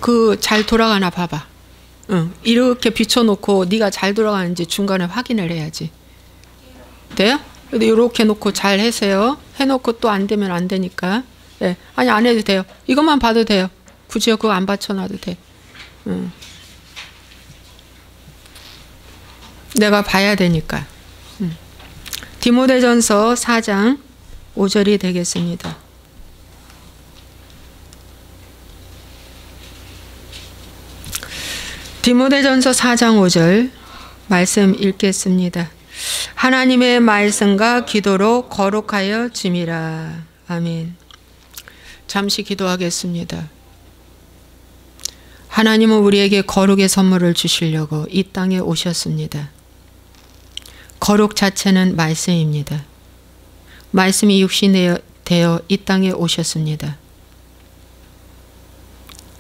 그 잘 돌아가나 봐봐. 응. 이렇게 비춰놓고 네가 잘 돌아가는지 중간에 확인을 해야지. 돼요? 이렇게 놓고 잘 해세요. 해놓고 또 안 되면 안 되니까. 네. 아니 안 해도 돼요. 이것만 봐도 돼요. 굳이 그거 안 받쳐놔도 돼. 응. 내가 봐야 되니까. 디모데전서 4장 5절이 되겠습니다. 디모데전서 4장 5절 말씀 읽겠습니다. 하나님의 말씀과 기도로 거룩하여 짐이라. 아멘. 잠시 기도하겠습니다. 하나님은 우리에게 거룩의 선물을 주시려고 이 땅에 오셨습니다. 거룩 자체는 말씀입니다. 말씀이 육신이 되어 이 땅에 오셨습니다.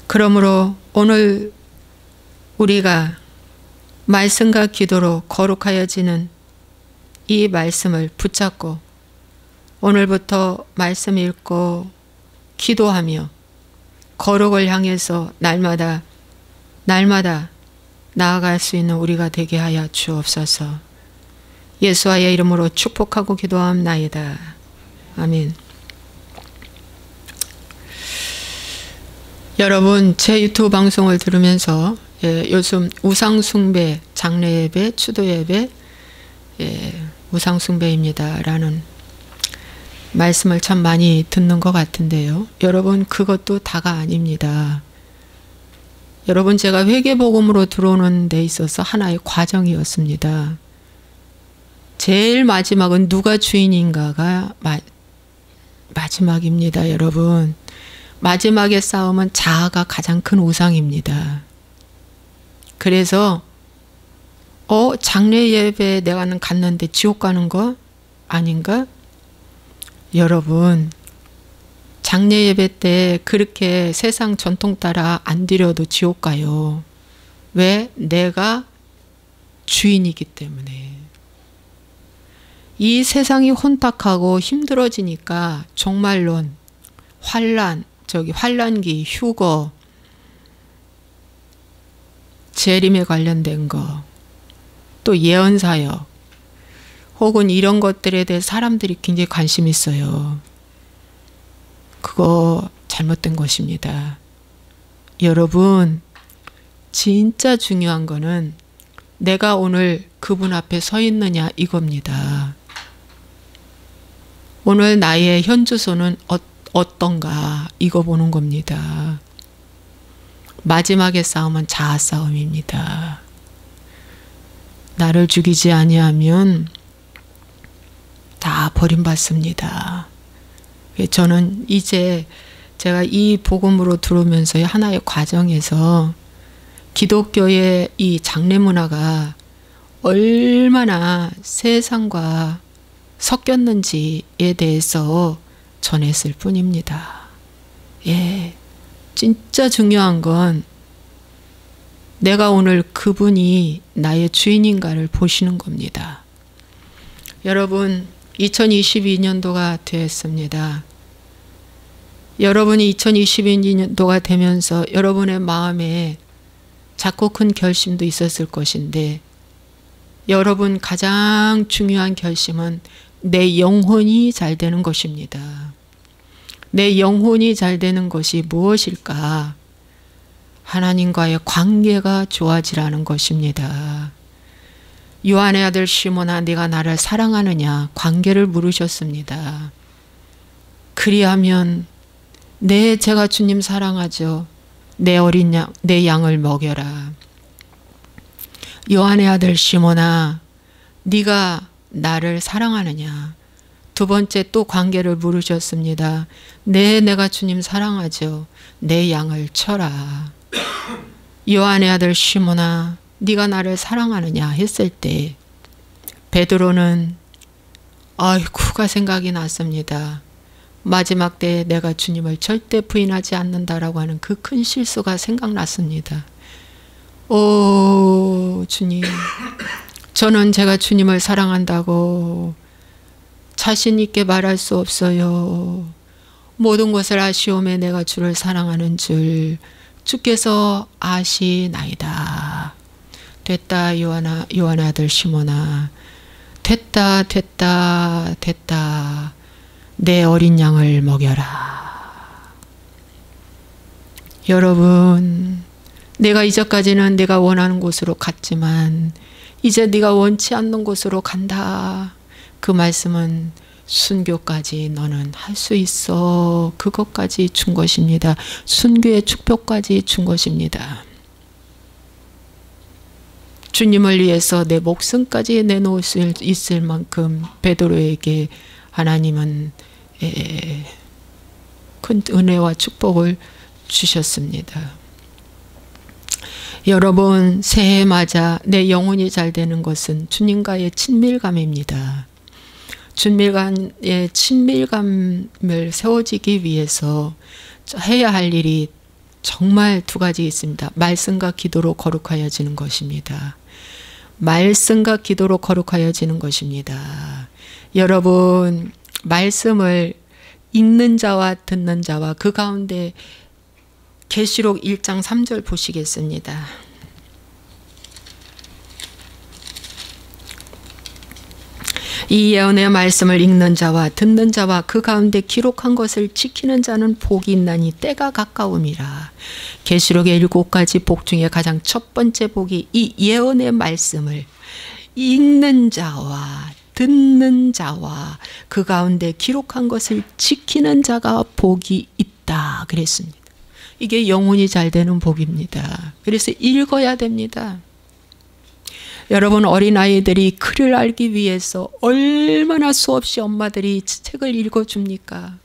그러므로 오늘 우리가 말씀과 기도로 거룩하여지는 이 말씀을 붙잡고 오늘부터 말씀 읽고 기도하며 거룩을 향해서 날마다 나아갈 수 있는 우리가 되게 하여 주옵소서. 예수와의 이름으로 축복하고 기도함나이다. 아멘. 여러분, 제 유튜브 방송을 들으면서 요즘 우상숭배, 장례예배, 추도예배, 우상숭배입니다 라는 말씀을 참 많이 듣는 것 같은데요. 여러분, 그것도 다가 아닙니다. 여러분, 제가 회개복음으로 들어오는 데 있어서 하나의 과정이었습니다. 제일 마지막은 누가 주인인가가 마지막입니다. 여러분, 마지막의 싸움은 자아가 가장 큰 우상입니다. 그래서 장례 예배에 내가 갔는데 지옥 가는 거 아닌가? 여러분, 장례 예배 때 그렇게 세상 전통 따라 안 드려도 지옥 가요. 왜? 내가 주인이기 때문에. 이 세상이 혼탁하고 힘들어지니까 종말론, 환란기, 휴거, 재림에 관련된 거, 또 예언사역, 혹은 이런 것들에 대해 사람들이 굉장히 관심 있어요. 그거 잘못된 것입니다. 여러분, 진짜 중요한 거는 내가 오늘 그분 앞에 서 있느냐 이겁니다. 오늘 나의 현주소는 어떤가 이거 보는 겁니다. 마지막의 싸움은 자아 싸움입니다. 나를 죽이지 아니하면 다 버림받습니다. 저는 이제 제가 이 복음으로 들어오면서의 하나의 과정에서 기독교의 이 장례 문화가 얼마나 세상과 섞였는지에 대해서 전했을 뿐입니다. 예, 진짜 중요한 건 내가 오늘 그분이 나의 주인인가를 보시는 겁니다. 여러분, 2022년도가 되었습니다. 여러분이 2022년도가 되면서 여러분의 마음에 작고 큰 결심도 있었을 것인데, 여러분 가장 중요한 결심은 내 영혼이 잘 되는 것입니다. 내 영혼이 잘 되는 것이 무엇일까? 하나님과의 관계가 좋아지라는 것입니다. 요한의 아들 시몬아, 네가 나를 사랑하느냐? 관계를 물으셨습니다. 그리하면 네, 제가 주님 사랑하죠. 내 어린 양, 내 양을 먹여라. 요한의 아들 시몬아, 네가 나를 사랑하느냐? 두 번째 또 관계를 물으셨습니다. 네, 내가 주님 사랑하죠. 내 양을 쳐라. 요한의 아들 시몬아, 네가 나를 사랑하느냐 했을 때 베드로는 아이쿠가 생각이 났습니다. 마지막 때에 내가 주님을 절대 부인하지 않는다라고 하는 그 큰 실수가 생각났습니다. 오 주님, 저는 제가 주님을 사랑한다고 자신 있게 말할 수 없어요. 모든 것을 아시오매 내가 주를 사랑하는 줄 주께서 아시나이다. 됐다 요한 아들 시몬아, 됐다 됐다 됐다. 내 어린 양을 먹여라. 여러분, 내가 이제까지는 내가 원하는 곳으로 갔지만 이제 네가 원치 않는 곳으로 간다. 그 말씀은 순교까지 너는 할 수 있어. 그것까지 준 것입니다. 순교의 축복까지 준 것입니다. 주님을 위해서 내 목숨까지 내놓을 수 있을 만큼 베드로에게 하나님은 큰 은혜와 축복을 주셨습니다. 여러분, 새해 맞아 내 영혼이 잘 되는 것은 주님과의 친밀감입니다. 주님과의 친밀감을 세워지기 위해서 해야 할 일이 정말 두 가지 있습니다. 말씀과 기도로 거룩하여지는 것입니다. 말씀과 기도로 거룩하여지는 것입니다. 여러분, 말씀을 읽는 자와 듣는 자와 그 가운데 계시록 1장 3절 보시겠습니다. 이 예언의 말씀을 읽는 자와 듣는 자와 그 가운데 기록한 것을 지키는 자는 복이 있나니 때가 가까움이라. 계시록의 7가지 복 중에 가장 첫 번째 복이 이 예언의 말씀을 읽는 자와 듣는 자와 그 가운데 기록한 것을 지키는 자가 복이 있다 그랬습니다. 이게 영혼이 잘 되는 복입니다. 그래서 읽어야 됩니다. 여러분, 어린아이들이 글을 알기 위해서 얼마나 수없이 엄마들이 책을 읽어줍니까?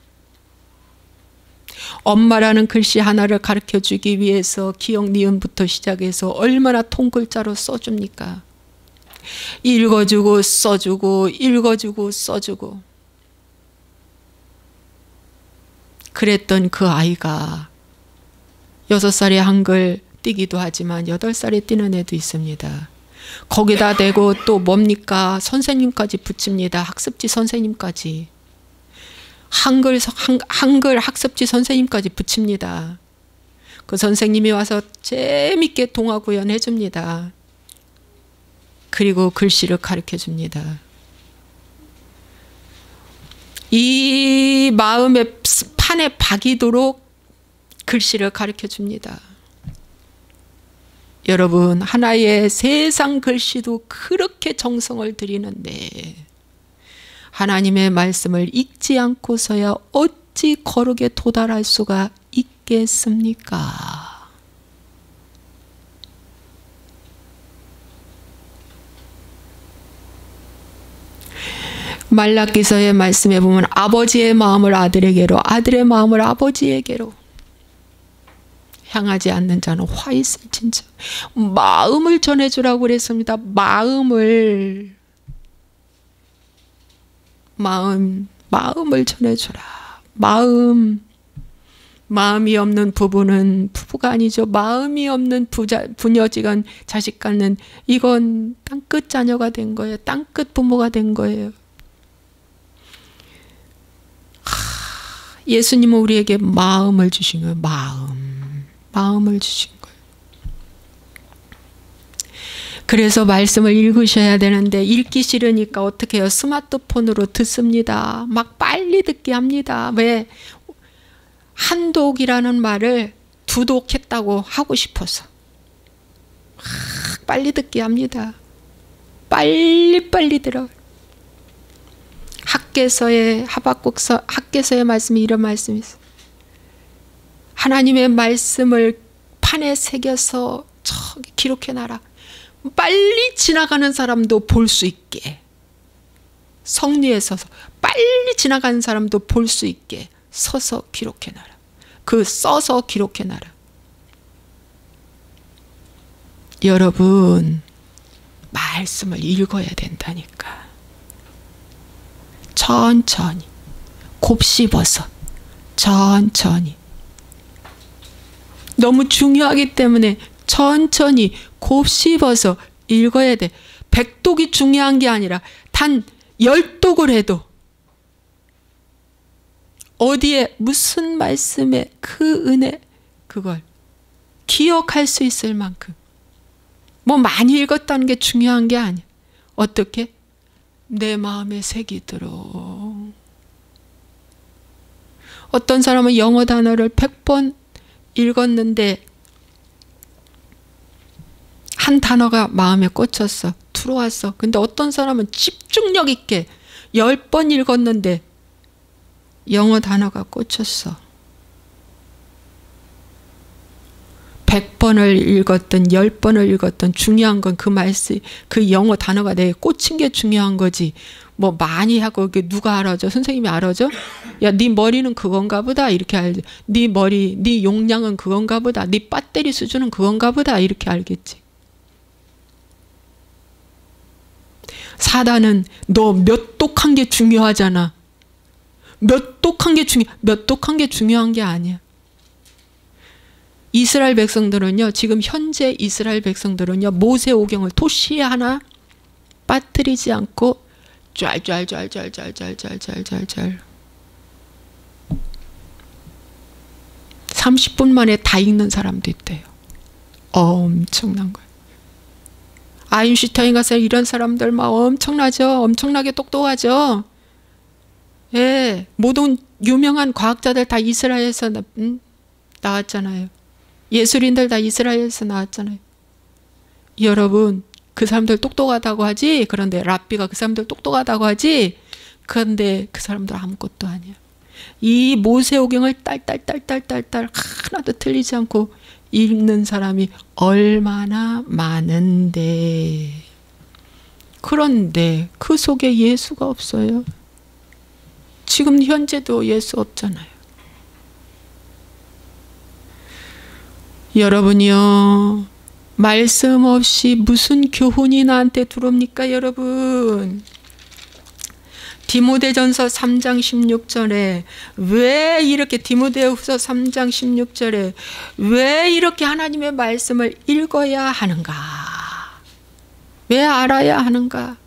엄마라는 글씨 하나를 가르쳐주기 위해서 기역, 니은부터 시작해서 얼마나 통글자로 써줍니까? 읽어주고 써주고 읽어주고 써주고. 그랬던 그 아이가 6살에 한글 띄기도 하지만 8살에 띄는 애도 있습니다. 거기다 대고 또 뭡니까? 선생님까지 붙입니다. 학습지 선생님까지. 한글 학습지 선생님까지 붙입니다. 그 선생님이 와서 재밌게 동화 구연해 줍니다. 그리고 글씨를 가르쳐 줍니다. 이 마음의 판에 박이도록 글씨를 가르쳐 줍니다. 여러분, 하나의 세상 글씨도 그렇게 정성을 들이는데 하나님의 말씀을 읽지 않고서야 어찌 거룩에 도달할 수가 있겠습니까? 말라기서의 말씀에 보면 아버지의 마음을 아들에게로, 아들의 마음을 아버지에게로 향하지 않는 자는 화 있을진저. 마음을 전해주라고 그랬습니다. 마음을 전해주라. 마음이 없는 부부는 부부가 아니죠. 마음이 없는 부녀지간 자식 갖는, 이건 땅끝 자녀가 된 거예요. 땅끝 부모가 된 거예요. 예수님은 우리에게 마음을 주신 거예요. 마음을 주신 거예요. 그래서 말씀을 읽으셔야 되는데 읽기 싫으니까 어떻게 해요? 스마트폰으로 듣습니다. 막 빨리 듣게 합니다. 왜? 한독이라는 말을 두독했다고 하고 싶어서 막 빨리 듣게 합니다. 빨리 들어. 학개서의 하박국서 학개서의 말씀이 이런 말씀이 있어요. 하나님의 말씀을 판에 새겨서 저기 기록해놔라. 빨리 지나가는 사람도 볼 수 있게, 성리에 서서 빨리 지나가는 사람도 볼 수 있게 서서 기록해놔라. 써서 기록해놔라. 여러분, 말씀을 읽어야 된다니까. 천천히, 곱씹어서 천천히. 너무 중요하기 때문에 천천히 곱씹어서 읽어야 돼. 100독이 중요한 게 아니라 단 10독을 해도 어디에 무슨 말씀에 그 은혜, 그걸 기억할 수 있을 만큼. 뭐 많이 읽었다는 게 중요한 게 아니야. 어떻게? 내 마음에 색이 들어. 어떤 사람은 영어 단어를 100번 읽었는데 한 단어가 마음에 꽂혔어. 들어왔어. 근데 어떤 사람은 집중력 있게 10번 읽었는데 영어 단어가 꽂혔어. 100번을 읽었든 10번을 읽었든 중요한 건 그 말씀, 그 영어 단어가 내게 꽂힌 게 중요한 거지. 뭐 많이 하고 그게 누가 알아줘? 선생님이 알아줘? 야, 네 머리는 그건가 보다 이렇게 알지. 네 머리, 네 용량은 그건가 보다. 네 배터리 수준은 그건가 보다 이렇게 알겠지. 사단은 너 몇 독한 게 중요하잖아. 몇 독한 게 중요한 게 아니야. 이스라엘 백성들은요, 지금 현재 이스라엘 백성들은요, 모세오경을 토시 하나 빠뜨리지 않고 짤 30분 만에 다 읽는 사람도 있대요. 엄청난 거예요. 아인슈타인 같은 이런 사람들 막 엄청나죠. 엄청나게 똑똑하죠. 예, 모든 유명한 과학자들 다 이스라엘에서 나왔잖아요. 예술인들 다 이스라엘에서 나왔잖아요. 여러분, 그 사람들 똑똑하다고 하지. 그런데 랍비가 그 사람들 똑똑하다고 하지. 그런데 그 사람들 아무것도 아니야. 이 모세오경을 딸딸 하나도 틀리지 않고 읽는 사람이 얼마나 많은데, 그런데 그 속에 예수가 없어요. 지금 현재도 예수 없잖아요. 여러분이요, 말씀 없이 무슨 교훈이 나한테 들어옵니까 여러분? 디모데전서 3장 16절에 왜 이렇게, 디모데후서 3장 16절에 왜 이렇게 하나님의 말씀을 읽어야 하는가? 왜 알아야 하는가?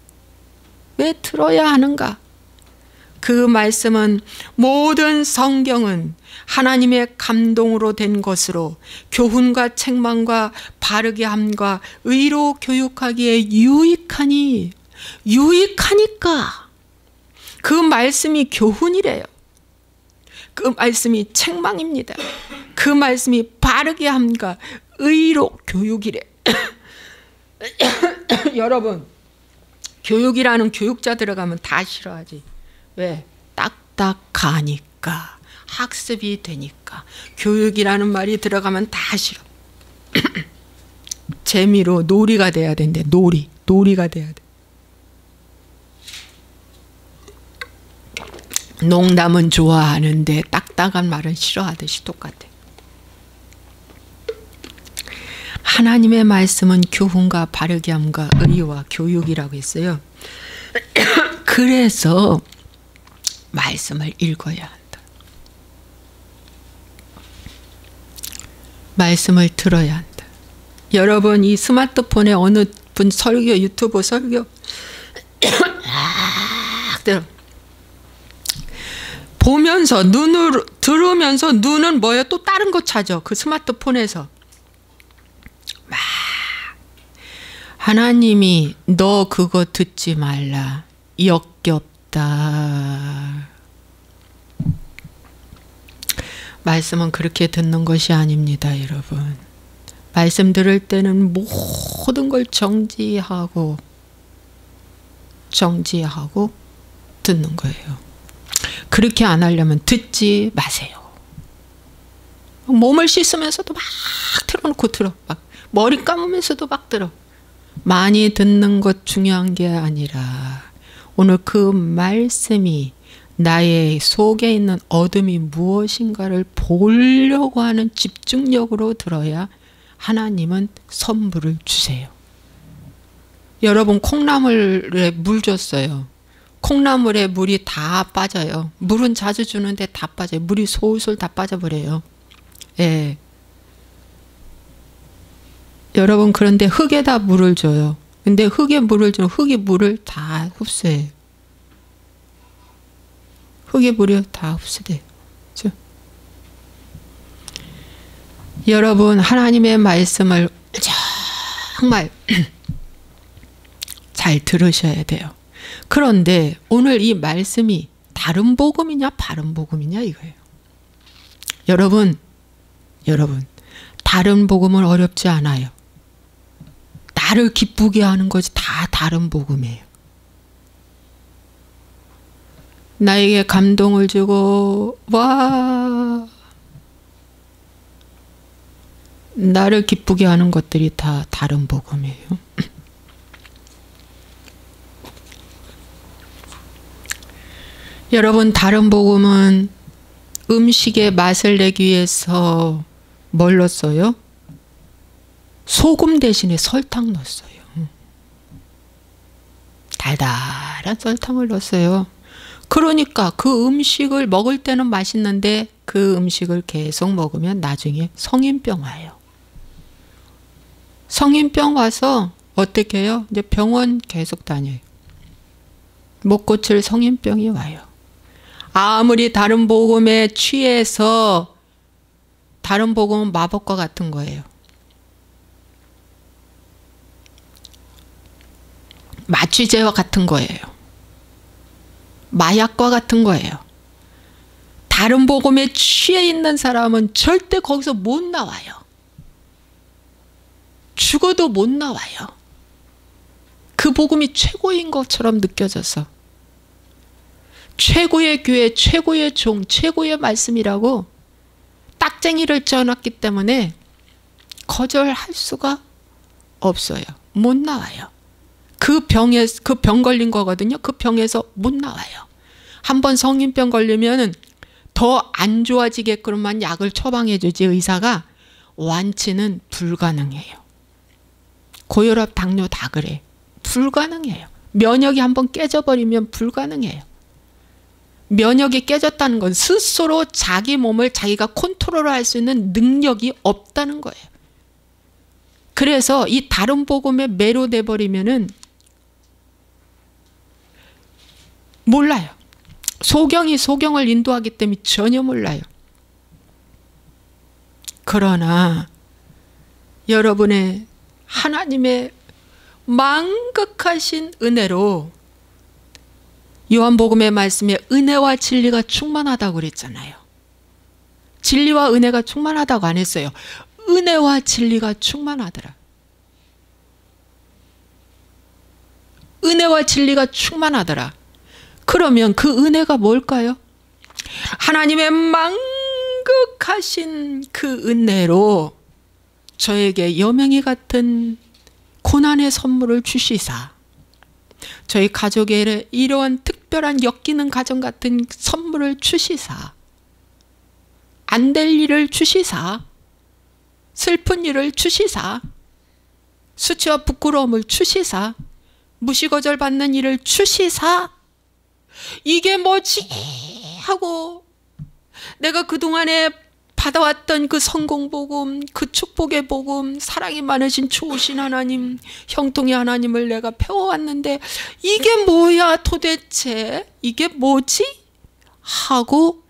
왜 들어야 하는가? 그 말씀은 모든 성경은 하나님의 감동으로 된 것으로 교훈과 책망과 바르게 함과 의로 교육하기에 유익하니까 그 말씀이 교훈이래요. 그 말씀이 책망입니다. 그 말씀이 바르게 함과 의로 교육이래. 여러분, 교육이라는 교육자 들어가면 다 싫어하지. 왜? 딱딱하니까, 학습이 되니까. 교육이라는 말이 들어가면 다 싫어. 재미로 놀이가 돼야 된대. 놀이가 돼야 돼. 농담은 좋아하는데 딱딱한 말은 싫어하듯이 똑같아. 하나님의 말씀은 교훈과 바르게 함과 의와 교육이라고 했어요. 그래서 말씀을 읽어야 한다. 말씀을 들어야 한다. 여러분, 이 스마트폰에 어느 분 설교, 유튜브 설교 보면서 눈으로 들으면서 눈은 뭐예요? 또 다른 거 찾아. 그 스마트폰에서 막 하나님이 너 그거 듣지 말라. 역겹다. 말씀은 그렇게 듣는 것이 아닙니다, 여러분. 말씀 들을 때는 모든 걸 정지하고 듣는 거예요. 그렇게 안 하려면 듣지 마세요. 몸을 씻으면서도 막 틀어놓고 들어. 막 머리 감으면서도 막 들어. 많이 듣는 것 중요한 게 아니라 오늘 그 말씀이 나의 속에 있는 어둠이 무엇인가를 보려고 하는 집중력으로 들어야 하나님은 선물을 주세요. 여러분, 콩나물에 물 줬어요. 콩나물에 물이 다 빠져요. 물은 자주 주는데 다 빠져요. 물이 솔솔 다 빠져버려요. 예. 여러분, 그런데 흙에다 물을 줘요. 근데 흙에 물을 주면 흙이 물을 다 흡수해요. 흙에 물이 다 흡수돼요. 그렇죠? 여러분, 하나님의 말씀을 정말 잘 들으셔야 돼요. 그런데 오늘 이 말씀이 다른 복음이냐 바른 복음이냐 이거예요. 여러분, 다른 복음은 어렵지 않아요. 나를 기쁘게 하는 것이 다 다른 복음이에요. 나에게 감동을 주고 나를 기쁘게 하는 것들이 다 다른 복음이에요. 여러분, 다른 복음은 음식의 맛을 내기 위해서 뭘 넣었어요? 소금 대신에 설탕 넣었어요. 달달한 설탕을 넣었어요. 그러니까 그 음식을 먹을 때는 맛있는데 그 음식을 계속 먹으면 나중에 성인병 와요. 성인병 와서 어떻게 해요? 이제 병원 계속 다녀요. 못 고칠 성인병이 와요. 아무리 다른 복음에 취해서, 다른 복음은 마법과 같은 거예요. 마취제와 같은 거예요. 마약과 같은 거예요. 다른 복음에 취해 있는 사람은 절대 거기서 못 나와요. 죽어도 못 나와요. 그 복음이 최고인 것처럼 느껴져서. 최고의 교회, 최고의 종, 최고의 말씀이라고 딱쟁이를 쪄놨기 때문에 거절할 수가 없어요. 못 나와요. 그 병 걸린 거거든요. 그 병에서 못 나와요. 한번 성인병 걸리면 더 안 좋아지게끔만 약을 처방해 주지 의사가 완치는 불가능해요. 고혈압, 당뇨 다 그래. 불가능해요. 면역이 한번 깨져버리면 불가능해요. 면역이 깨졌다는 건 스스로 자기 몸을 자기가 컨트롤할 수 있는 능력이 없다는 거예요. 그래서 이 다른 복음에 매료돼 버리면은 몰라요. 소경이 소경을 인도하기 때문에 전혀 몰라요. 그러나 여러분의 하나님의 망극하신 은혜로, 요한복음의 말씀에 은혜와 진리가 충만하다고 그랬잖아요. 진리와 은혜가 충만하다고 안 했어요. 은혜와 진리가 충만하더라. 은혜와 진리가 충만하더라. 그러면 그 은혜가 뭘까요? 하나님의 망극하신 그 은혜로 저에게 여명이 같은 고난의 선물을 주시사, 저희 가족에 이러한 특별한 엮이는 가정 같은 선물을 주시사, 안 될 일을 주시사, 슬픈 일을 주시사, 수치와 부끄러움을 주시사, 무시거절 받는 일을 주시사, 이게 뭐지? 하고 내가 그동안에 받아왔던 그 성공복음, 그 축복의 복음, 사랑이 많으신 좋으신 하나님, 형통의 하나님을 내가 배워왔는데 이게 뭐야 도대체? 이게 뭐지? 하고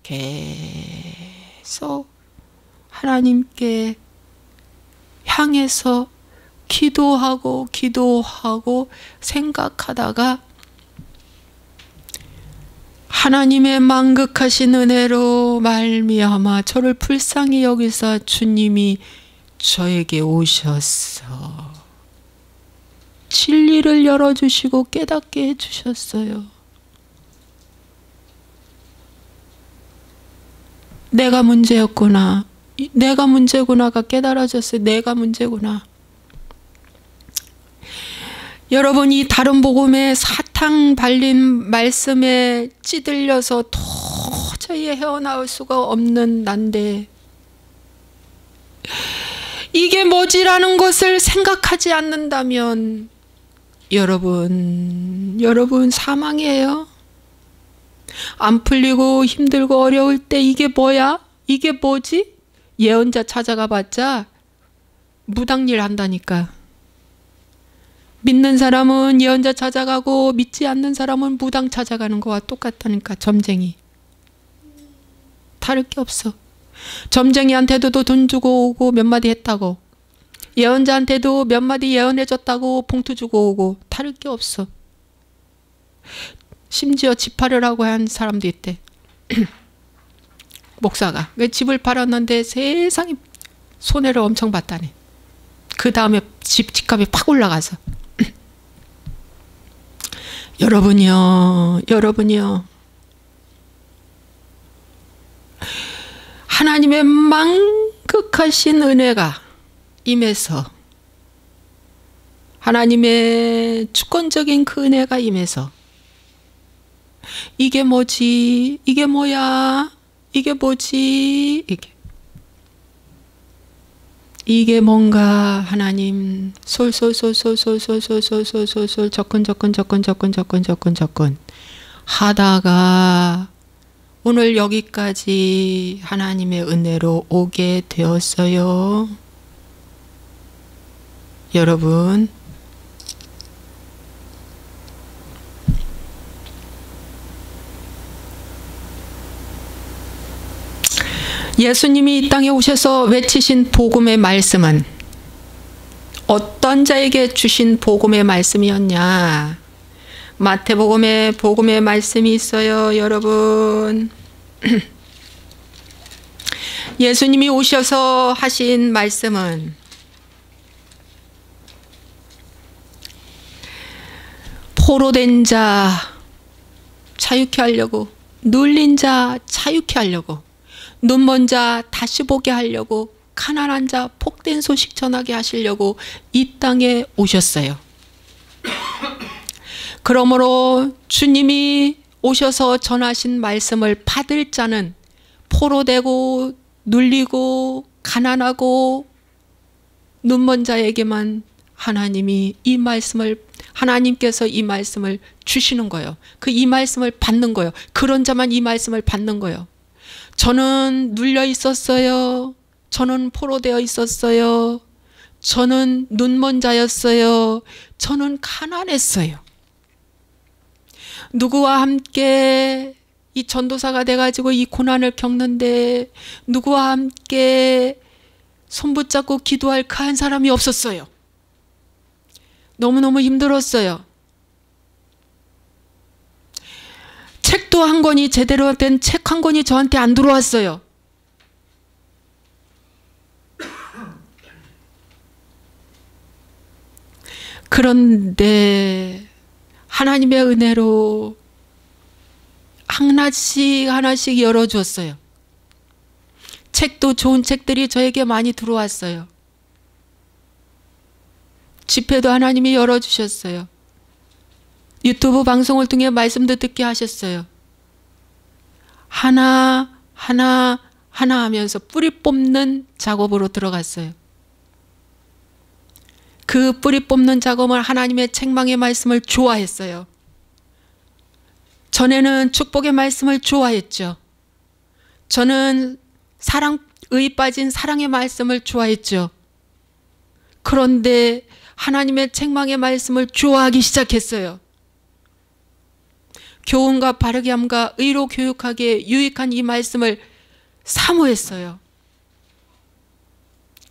계속 하나님께 향해서 기도하고 생각하다가 하나님의 망극하신 은혜로 말미암아 저를 불쌍히 여기사 주님이 저에게 오셔서 진리를 열어주시고 깨닫게 해주셨어요. 내가 문제였구나. 내가 문제구나가 깨달아졌어요. 내가 문제구나. 여러분, 이 다른 복음에 사탕 발린 말씀에 찌들려서 도저히 헤어나올 수가 없는 난데 이게 뭐지라는 것을 생각하지 않는다면 여러분 사망이에요. 안 풀리고 힘들고 어려울 때 이게 뭐야? 이게 뭐지? 예언자 찾아가 봤자 무당일 한다니까. 믿는 사람은 예언자 찾아가고 믿지 않는 사람은 무당 찾아가는 거와 똑같다니까. 점쟁이. 다를 게 없어. 점쟁이한테도 돈 주고 오고 몇 마디 했다고. 예언자한테도 몇 마디 예언해줬다고 봉투 주고 오고. 다를 게 없어. 심지어 집 팔으라고 한 사람도 있대. 목사가 집을 팔았는데 세상에 손해를 엄청 봤다네. 그 다음에 집값이 팍 올라가서. 여러분이요, 하나님의 망극하신 은혜가 임해서, 하나님의 주권적인 그 은혜가 임해서, 이게 뭐지? 이게 뭐야? 이게 뭐지? 이게 뭔가 하나님 솔솔솔솔솔솔솔솔솔솔 접근 하다가 오늘 여기까지 하나님의 은혜로 오게 되었어요. 여러분, 예수님이 이 땅에 오셔서 외치신 복음의 말씀은 어떤 자에게 주신 복음의 말씀이었냐? 마태복음에 복음의 말씀이 있어요, 여러분. 예수님이 오셔서 하신 말씀은 포로된 자 자유케 하려고, 눌린 자 자유케 하려고, 눈먼 자 다시 보게 하려고, 가난한 자 복된 소식 전하게 하시려고 이 땅에 오셨어요. 그러므로 주님이 오셔서 전하신 말씀을 받을 자는 포로되고 눌리고 가난하고 눈먼 자에게만 하나님께서 이 말씀을 주시는 거예요. 이 말씀을 받는 거예요. 그런 자만 이 말씀을 받는 거예요. 저는 눌려 있었어요. 저는 포로되어 있었어요. 저는 눈먼 자였어요. 저는 가난했어요. 누구와 함께 이 전도사가 돼가지고 이 고난을 겪는데 누구와 함께 손 붙잡고 기도할 그 한 사람이 없었어요. 너무너무 힘들었어요. 책도 한 권이, 제대로 된 책 한 권이 저한테 안 들어왔어요. 그런데 하나님의 은혜로 하나씩 열어주었어요. 책도 좋은 책들이 저에게 많이 들어왔어요. 집회도 하나님이 열어주셨어요. 유튜브 방송을 통해 말씀도 듣게 하셨어요. 하나 하면서 뿌리 뽑는 작업으로 들어갔어요. 그 뿌리 뽑는 작업을 하나님의 책망의 말씀을 좋아했어요. 전에는 축복의 말씀을 좋아했죠. 저는 의 빠진 사랑의 말씀을 좋아했죠. 그런데 하나님의 책망의 말씀을 좋아하기 시작했어요. 교훈과 바르게 함과 의로 교육하기에 유익한 이 말씀을 사모했어요.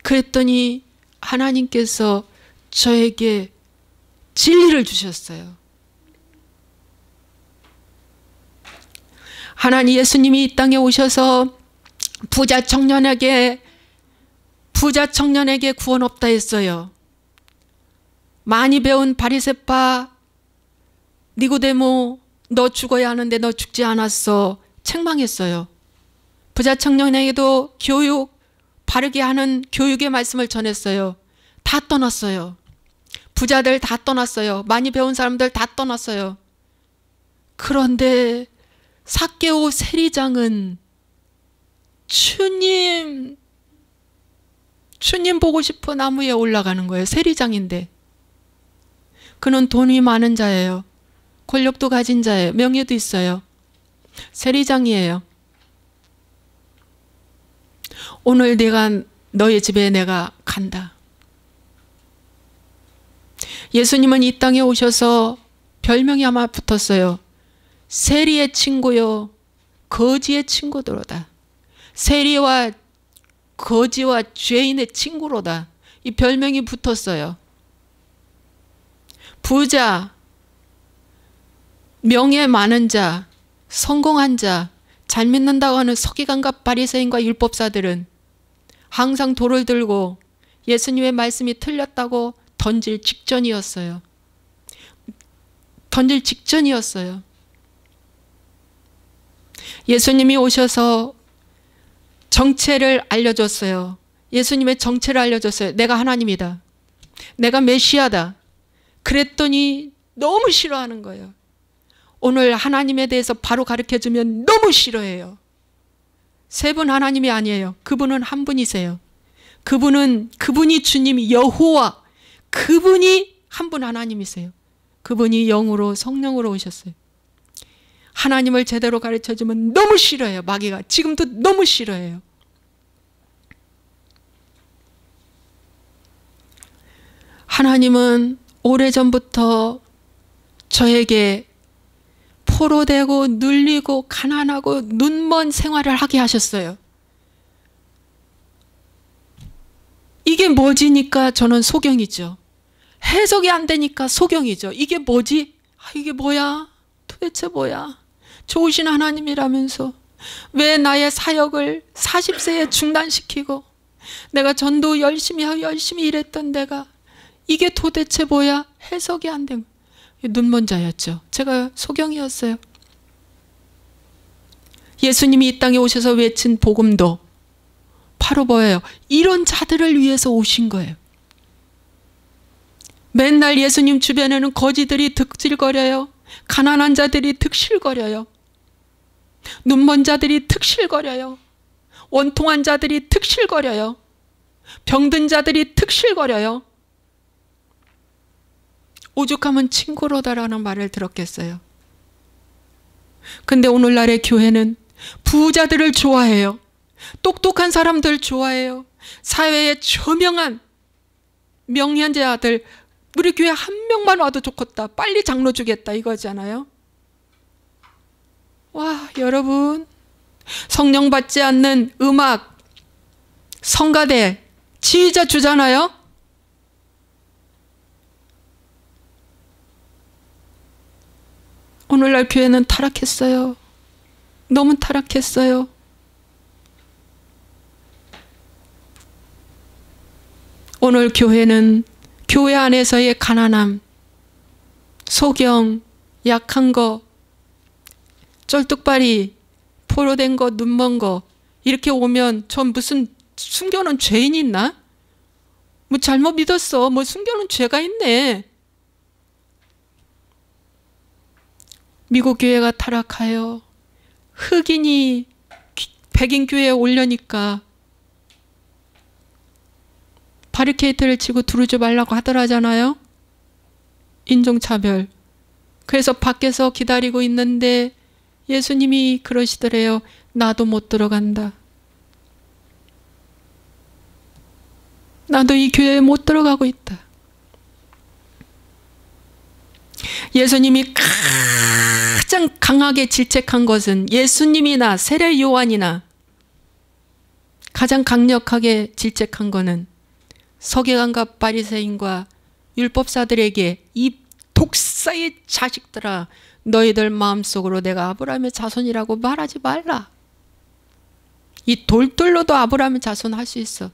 그랬더니 하나님께서 저에게 진리를 주셨어요. 예수님이 이 땅에 오셔서 부자 청년에게 구원 없다 했어요. 많이 배운 바리새파 니고데모, 너 죽어야 하는데 너 죽지 않았어. 책망했어요. 부자 청년에게도 바르게 하는 교육의 말씀을 전했어요. 다 떠났어요. 부자들 다 떠났어요. 많이 배운 사람들 다 떠났어요. 그런데 삭개오 세리장은 주님 보고 싶어 나무 위에 올라가는 거예요. 세리장인데. 그는 돈이 많은 자예요. 권력도 가진 자예요. 명예도 있어요. 세리장이에요. 오늘 너의 집에 내가 간다. 예수님은 이 땅에 오셔서 별명이 아마 붙었어요. 세리의 친구요, 거지의 친구들로다. 세리와 거지와 죄인의 친구로다. 이 별명이 붙었어요. 부자, 명예 많은 자, 성공한 자, 잘 믿는다고 하는 서기관과 바리새인과 율법사들은 항상 돌을 들고 예수님의 말씀이 틀렸다고 던질 직전이었어요. 던질 직전이었어요. 예수님이 오셔서 정체를 알려줬어요. 예수님의 정체를 알려줬어요. 내가 하나님이다. 내가 메시아다. 그랬더니 너무 싫어하는 거예요. 오늘 하나님에 대해서 바로 가르쳐주면 너무 싫어해요. 세 분 하나님이 아니에요. 그분은 한 분이세요. 그분이 주님 여호와, 그분이 한 분 하나님이세요. 그분이 영으로 성령으로 오셨어요. 하나님을 제대로 가르쳐주면 너무 싫어해요. 마귀가 지금도 너무 싫어해요. 하나님은 오래전부터 저에게 포로되고 눌리고 가난하고 눈먼 생활을 하게 하셨어요. 이게 뭐지니까 저는 소경이죠. 해석이 안 되니까 소경이죠. 이게 뭐지? 이게 뭐야? 도대체 뭐야? 좋으신 하나님이라면서 왜 나의 사역을 40세에 중단시키고 내가 전도 열심히 하고 열심히 일했던 내가 이게 도대체 뭐야? 해석이 안 된 눈먼 자였죠. 제가 소경이었어요. 예수님이 이 땅에 오셔서 외친 복음도 바로 뭐예요? 이런 자들을 위해서 오신 거예요. 맨날 예수님 주변에는 거지들이 득실거려요. 가난한 자들이 득실거려요. 눈먼 자들이 득실거려요. 원통한 자들이 득실거려요. 병든 자들이 득실거려요. 오죽하면 친구로다라는 말을 들었겠어요. 근데 오늘날의 교회는 부자들을 좋아해요. 똑똑한 사람들 좋아해요. 사회에 저명한 명현자들, 우리 교회 한 명만 와도 좋겠다. 빨리 장로 주겠다 이거잖아요. 와, 여러분, 성령 받지 않는 음악, 성가대, 지휘자 주잖아요. 오늘날 교회는 타락했어요. 너무 타락했어요. 오늘 교회는 교회 안에서의 가난함, 소경, 약한 거, 쩔뚝발이, 포로된 거, 눈먼 거 이렇게 오면 전 무슨 숨겨놓은 죄인이 있나? 뭐 잘못 믿었어. 뭐 숨겨놓은 죄가 있네. 미국 교회가 타락하여 흑인이 백인 교회에 오려니까 바리케이트를 치고 들어오지 말라고 하더라잖아요. 인종차별. 그래서 밖에서 기다리고 있는데 예수님이 그러시더래요. 나도 못 들어간다. 나도 이 교회에 못 들어가고 있다. 예수님이 가장 강하게 질책한 것은 예수님이나 세례 요한이나 가장 강력하게 질책한 것은 서기관과 바리새인과 율법사들에게 이 독사의 자식들아, 너희들 마음속으로 내가 아브라함의 자손이라고 말하지 말라. 이 돌들로도 아브라함의 자손 할 수 있어.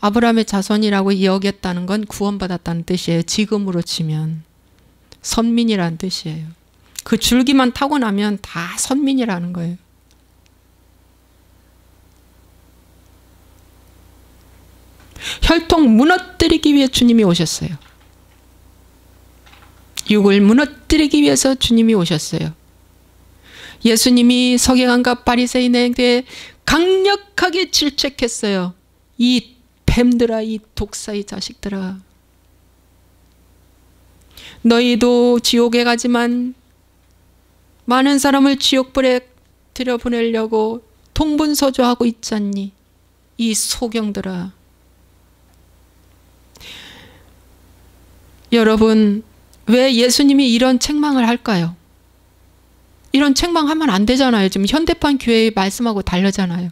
아브라함의 자손이라고 여겼다는 건 구원받았다는 뜻이에요. 지금으로 치면 선민이라는 뜻이에요. 그 줄기만 타고 나면 다 선민이라는 거예요. 혈통 무너뜨리기 위해 주님이 오셨어요. 육을 무너뜨리기 위해서 주님이 오셨어요. 예수님이 서기관과 바리새인에게 강력하게 질책했어요. 이 뱀들아, 이 독사의 자식들아, 너희도 지옥에 가지만 많은 사람을 지옥불에 들여보내려고 동분서주하고 있잖니. 이 소경들아. 여러분, 왜 예수님이 이런 책망을 할까요? 이런 책망하면 안 되잖아요. 지금 현대판 교회의 말씀하고 다르잖아요.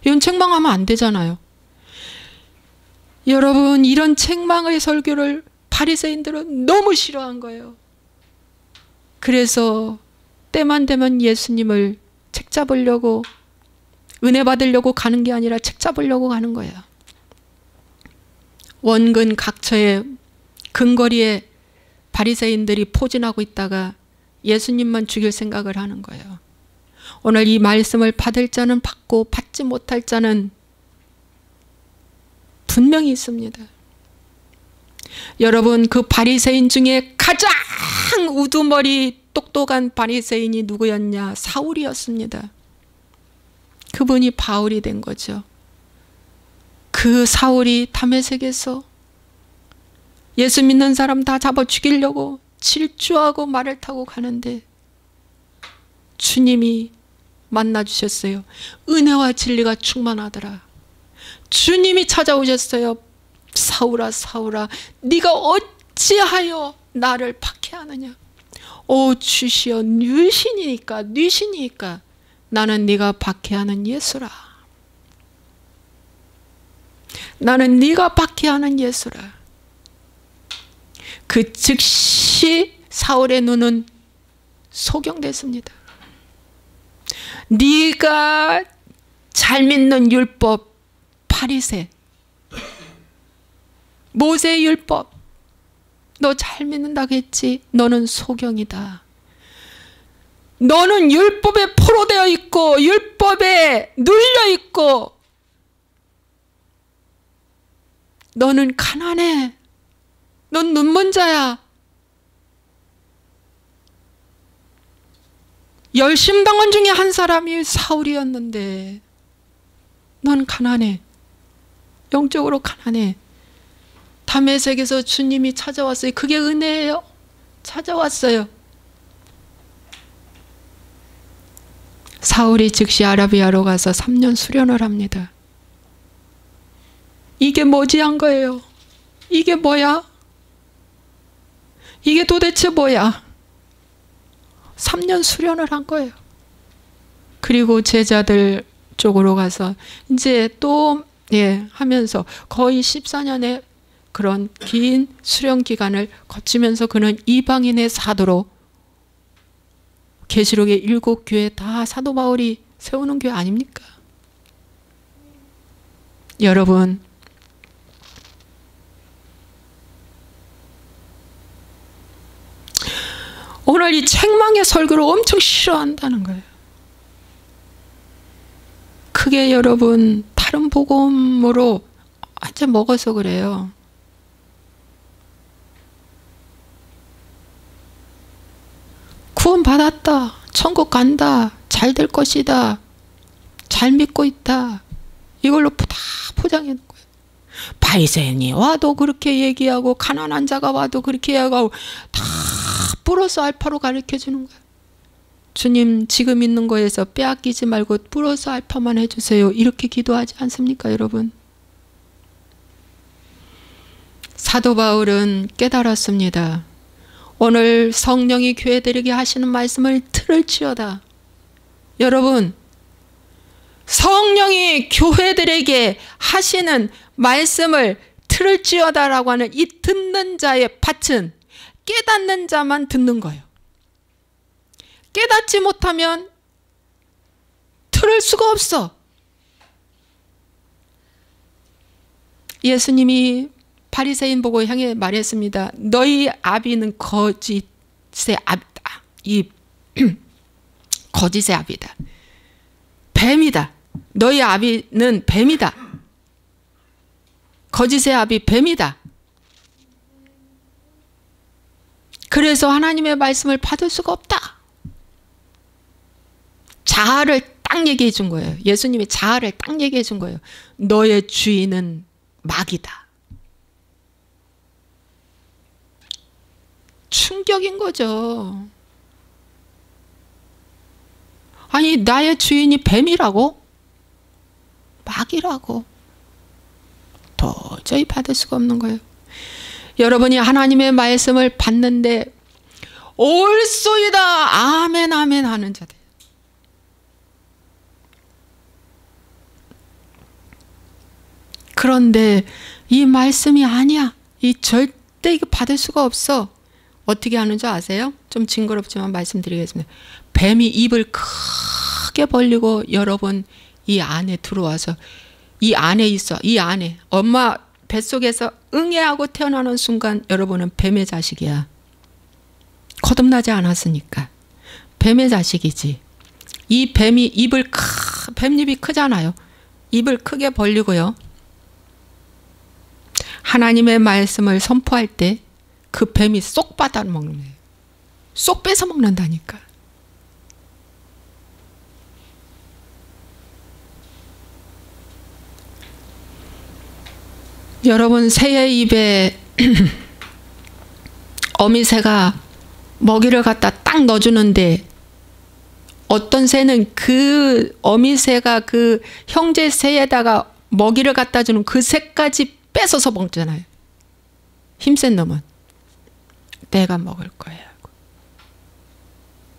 이건 책망하면 안 되잖아요. 여러분, 이런 책망의 설교를 바리새인들은 너무 싫어한 거예요. 그래서 때만 되면 예수님을 책 잡으려고, 은혜 받으려고 가는 게 아니라 책 잡으려고 가는 거예요. 원근 각처의 근거리에 바리새인들이 포진하고 있다가 예수님만 죽일 생각을 하는 거예요. 오늘 이 말씀을 받을 자는 받고 받지 못할 자는 분명히 있습니다. 여러분, 그 바리새인 중에 가장 우두머리 똑똑한 바리새인이 누구였냐? 사울이었습니다. 그분이 바울이 된 거죠. 그 사울이 다메섹에서 예수 믿는 사람 다 잡아 죽이려고 질주하고 말을 타고 가는데 주님이 만나 주셨어요. 은혜와 진리가 충만하더라. 주님이 찾아오셨어요. 사울아, 사울아, 네가 어찌하여 나를 박해하느냐? 오 주시여, 뉘신이니까 나는 네가 박해하는 예수라. 나는 네가 박해하는 예수라. 그 즉시 사울의 눈은 소경됐습니다. 네가 잘 믿는 율법, 바리새, 모세의 율법, 너 잘 믿는다고 했지? 너는 소경이다. 너는 율법에 포로되어 있고 율법에 눌려 있고 너는 가난해. 넌 눈먼 자야. 열심당원 중에 한 사람이 사울이었는데 넌 가난해. 영적으로 가난해. 다메섹에서 주님이 찾아왔어요. 그게 은혜예요. 찾아왔어요. 사울이 즉시 아라비아로 가서 3년 수련을 합니다. 이게 뭐지 한 거예요. 이게 뭐야? 이게 도대체 뭐야? 3년 수련을 한 거예요. 그리고 제자들 쪽으로 가서 이제 또 하면서 거의 14년의 그런 긴 수련 기간을 거치면서 그는 이방인의 사도로, 계시록의 7교회 다 사도 바울이 세우는 교회 아닙니까? 여러분, 오늘 이 책망의 설교를 엄청 싫어한다는 거예요. 그게 여러분 다른 복음으로 완전 먹어서 그래요. 구원 받았다, 천국 간다, 잘 될 것이다, 잘 믿고 있다, 이걸로 다 포장해 놓은 거예요. 바리새인이 와도 그렇게 얘기하고 가난한 자가 와도 그렇게 얘기하고 다 플러스 알파로 가르쳐 주는 거예요. 주님, 지금 있는 거에서 빼앗기지 말고 플러스 알파만 해주세요. 이렇게 기도하지 않습니까, 여러분? 사도 바울은 깨달았습니다. 오늘 성령이 교회들에게 하시는 말씀을 들을지어다. 여러분, 성령이 교회들에게 하시는 말씀을 들을지어다라고 하는 이 듣는 자의 밭은 깨닫는 자만 듣는 거예요. 깨닫지 못하면 들을 수가 없어. 예수님이 바리새인 보고 향해 말했습니다. 너희 아비는 거짓의 아비다. 이 거짓의 아비다. 뱀이다. 너희 아비는 뱀이다. 거짓의 아비 뱀이다. 그래서 하나님의 말씀을 받을 수가 없다. 자아를 딱 얘기해 준 거예요. 예수님이 자아를 딱 얘기해 준 거예요. 너의 주인은 마귀다. 충격인 거죠. 아니, 나의 주인이 뱀이라고? 마귀라고? 도저히 받을 수가 없는 거예요. 여러분이 하나님의 말씀을 받는데 옳소이다, 아멘 아멘 하는 자들. 그런데 이 말씀이 아니야. 이 절대 이거 받을 수가 없어. 어떻게 하는 줄 아세요? 좀 징그럽지만 말씀드리겠습니다. 뱀이 입을 크게 벌리고 여러분 이 안에 들어와서 이 안에 있어. 이 안에 엄마 뱃속에서 응애하고 태어나는 순간 여러분은 뱀의 자식이야. 거듭나지 않았으니까 뱀의 자식이지. 이 뱀이 입을 뱀입이 크잖아요. 입을 크게 벌리고요. 하나님의 말씀을 선포할 때 그 뱀이 쏙 받아먹는 거예요. 쏙 뺏어 먹는다니까. 여러분 새의 입에 어미새가 먹이를 갖다 딱 넣어주는데 어떤 새는 그 어미새가 그 형제 새에다가 먹이를 갖다 주는 그 새까지 뺏어서 먹잖아요. 힘센 놈은 내가 먹을 거야.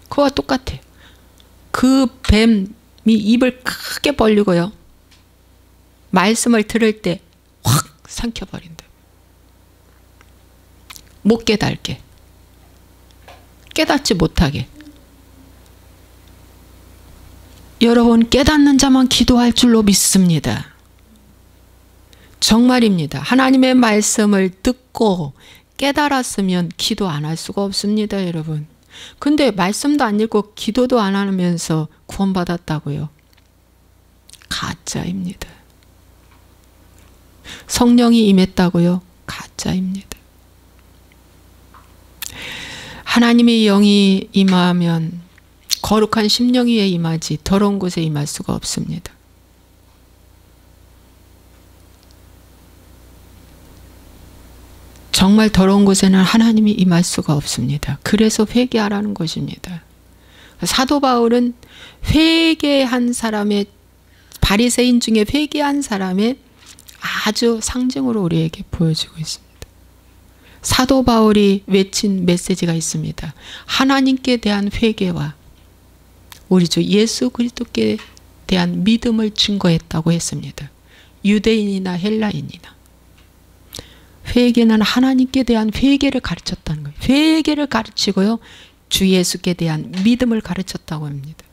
그와 똑같아요. 그 뱀이 입을 크게 벌리고요. 말씀을 들을 때 확 삼켜버린다. 못 깨닫게. 깨닫지 못하게. 여러분 깨닫는 자만 기도할 줄로 믿습니다. 정말입니다. 하나님의 말씀을 듣고 깨달았으면 기도 안 할 수가 없습니다, 여러분. 근데 말씀도 안 읽고 기도도 안 하면서 구원받았다고요? 가짜입니다. 성령이 임했다고요? 가짜입니다. 하나님의 영이 임하면 거룩한 심령 위에 임하지 더러운 곳에 임할 수가 없습니다. 정말 더러운 곳에는 하나님이 임할 수가 없습니다. 그래서 회개하라는 것입니다. 사도 바울은 회개한 사람의 바리새인 중에 회개한 사람의 아주 상징으로 우리에게 보여주고 있습니다. 사도 바울이 외친 메시지가 있습니다. 하나님께 대한 회개와 우리 주 예수 그리스도께 대한 믿음을 증거했다고 했습니다. 유대인이나 헬라인이나. 회개는 하나님께 대한 회개를 가르쳤다는 거예요. 회개를 가르치고요. 주 예수께 대한 믿음을 가르쳤다고 합니다.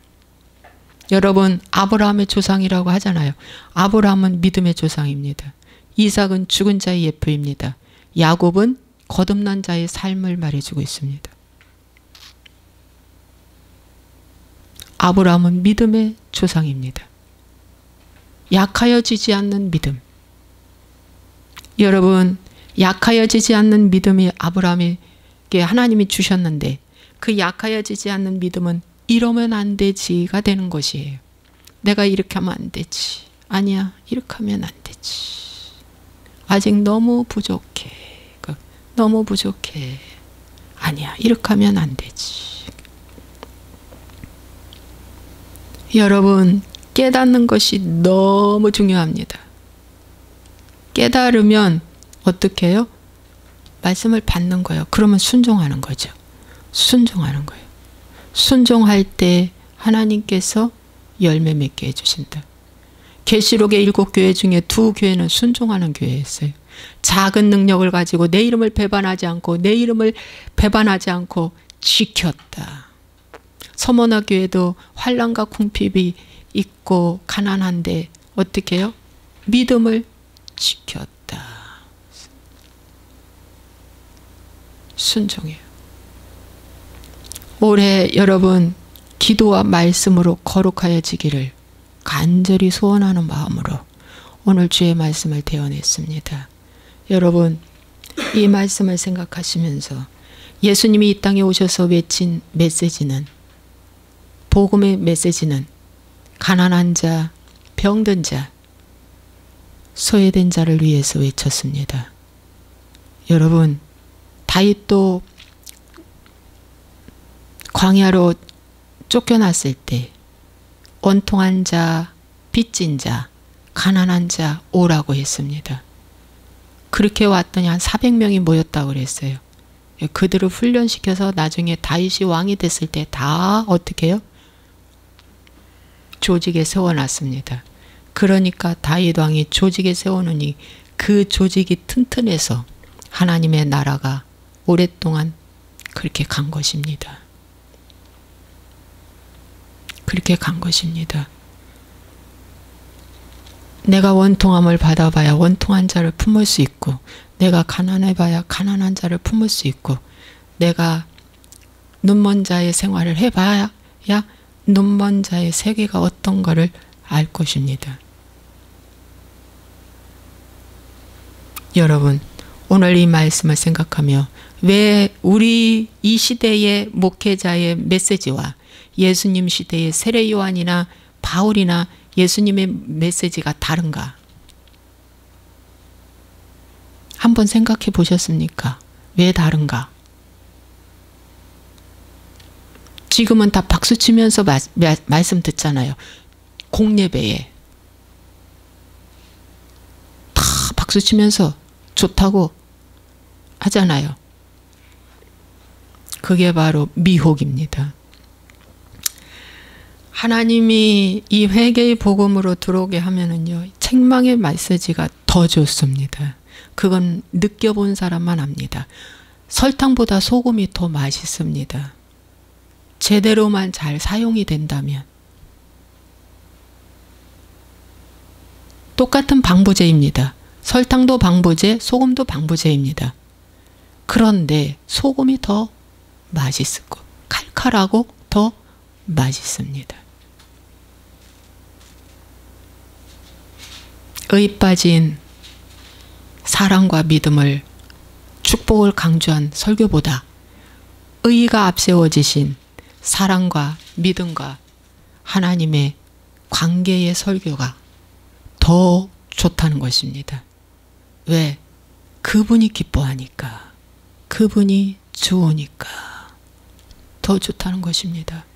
여러분 아브라함의 조상이라고 하잖아요. 아브라함은 믿음의 조상입니다. 이삭은 죽은 자의 예표입니다. 야곱은 거듭난 자의 삶을 말해주고 있습니다. 아브라함은 믿음의 조상입니다. 약하여지지 않는 믿음. 여러분 약하여지지 않는 믿음이 아브라함에게 하나님이 주셨는데 그 약하여지지 않는 믿음은 이러면 안 되지가 되는 것이에요. 내가 이렇게 하면 안 되지. 아니야 이렇게 하면 안 되지. 아직 너무 부족해. 너무 부족해. 아니야 이렇게 하면 안 되지. 여러분 깨닫는 것이 너무 중요합니다. 깨달으면 어떻게 해요? 말씀을 받는 거예요. 그러면 순종하는 거죠. 순종하는 거예요. 순종할 때 하나님께서 열매 맺게 해주신다. 계시록의 7교회 중에 2교회는 순종하는 교회였어요. 작은 능력을 가지고 내 이름을 배반하지 않고 지켰다. 서머나 교회도 환난과 궁핍이 있고 가난한데 어떻게 해요? 믿음을 지켰다. 순종해요. 올해 여러분 기도와 말씀으로 거룩하여지기를 간절히 소원하는 마음으로 오늘 주의 말씀을 대언했습니다. 여러분 이 말씀을 생각하시면서 예수님이 이 땅에 오셔서 외친 메시지는 복음의 메시지는 가난한 자, 병든 자, 소외된 자를 위해서 외쳤습니다. 여러분 다윗도 광야로 쫓겨났을 때 원통한 자, 빚진 자, 가난한 자 오라고 했습니다. 그렇게 왔더니 한 400명이 모였다고 그랬어요. 그들을 훈련시켜서 나중에 다윗이 왕이 됐을 때 다 어떻게 해요? 조직에 세워놨습니다. 그러니까 다윗 왕이 조직에 세우느니 그 조직이 튼튼해서 하나님의 나라가 오랫동안 그렇게 간 것입니다. 그렇게 간 것입니다. 내가 원통함을 받아봐야 원통한 자를 품을 수 있고, 내가 가난해봐야 가난한 자를 품을 수 있고, 내가 눈먼 자의 생활을 해봐야 눈먼 자의 세계가 어떤 거를 알 것입니다. 여러분, 오늘 이 말씀을 생각하며 왜 우리 이 시대의 목회자의 메시지와 예수님 시대의 세례 요한이나 바울이나 예수님의 메시지가 다른가? 한번 생각해 보셨습니까? 왜 다른가? 지금은 다 박수 치면서 말씀 듣잖아요. 공예배에 다 박수 치면서 좋다고 하잖아요. 그게 바로 미혹입니다. 하나님이 이 회개의 복음으로 들어오게 하면은요, 책망의 메시지가 더 좋습니다. 그건 느껴본 사람만 압니다. 설탕보다 소금이 더 맛있습니다. 제대로만 잘 사용이 된다면. 똑같은 방부제입니다. 설탕도 방부제, 소금도 방부제입니다. 그런데 소금이 더 맛있고 칼칼하고 더 맛있습니다. 의 빠진 사랑과 믿음을, 축복을 강조한 설교보다 의가 앞세워지신 사랑과 믿음과 하나님의 관계의 설교가 더 좋다는 것입니다. 왜? 그분이 기뻐하니까, 그분이 좋으니까 더 좋다는 것입니다.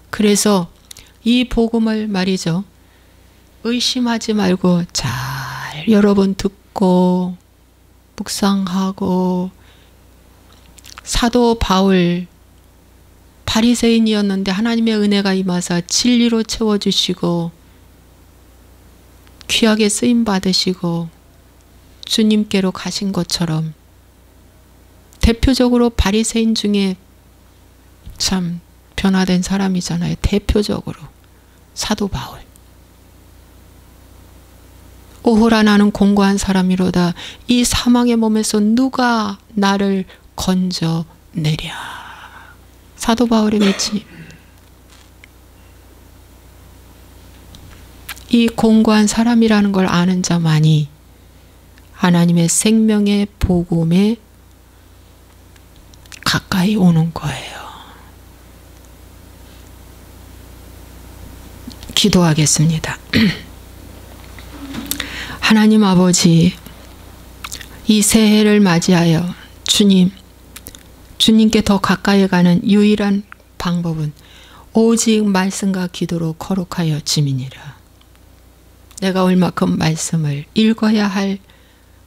그래서 이 복음을 말이죠, 의심하지 말고 잘 여러분 듣고 묵상하고, 사도 바울 바리새인이었는데 하나님의 은혜가 임하사 진리로 채워주시고 귀하게 쓰임 받으시고 주님께로 가신 것처럼, 대표적으로 바리새인 중에 참 변화된 사람이잖아요. 대표적으로 사도 바울. 오호라 나는 공고한 사람이로다. 이 사망의 몸에서 누가 나를 건져내랴. 사도 바울의 외침. 이 공고한 사람이라는 걸 아는 자만이 하나님의 생명의 복음에 가까이 오는 거예요. 기도하겠습니다. 하나님 아버지, 이 새해를 맞이하여 주님께 더 가까이 가는 유일한 방법은 오직 말씀과 기도로 거룩하여 지민이라. 내가 얼마큼 말씀을 읽어야 할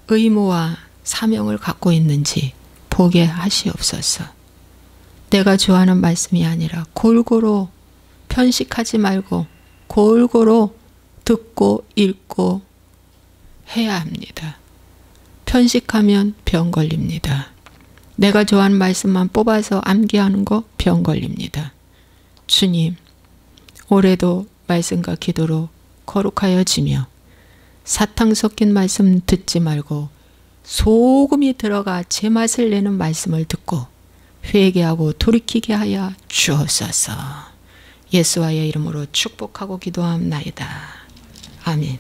의무와 사명을 갖고 있는지 보게 하시옵소서. 내가 좋아하는 말씀이 아니라 골고루 편식하지 말고 골고루 듣고 읽고 해야 합니다. 편식하면 병 걸립니다. 내가 좋아하는 말씀만 뽑아서 암기하는 거 병 걸립니다. 주님, 올해도 말씀과 기도로 거룩하여 지며 사탕 섞인 말씀 듣지 말고 소금이 들어가 제맛을 내는 말씀을 듣고 회개하고 돌이키게 하여 주옵소서. 예수와의 이름으로 축복하고 기도합나이다. 아멘.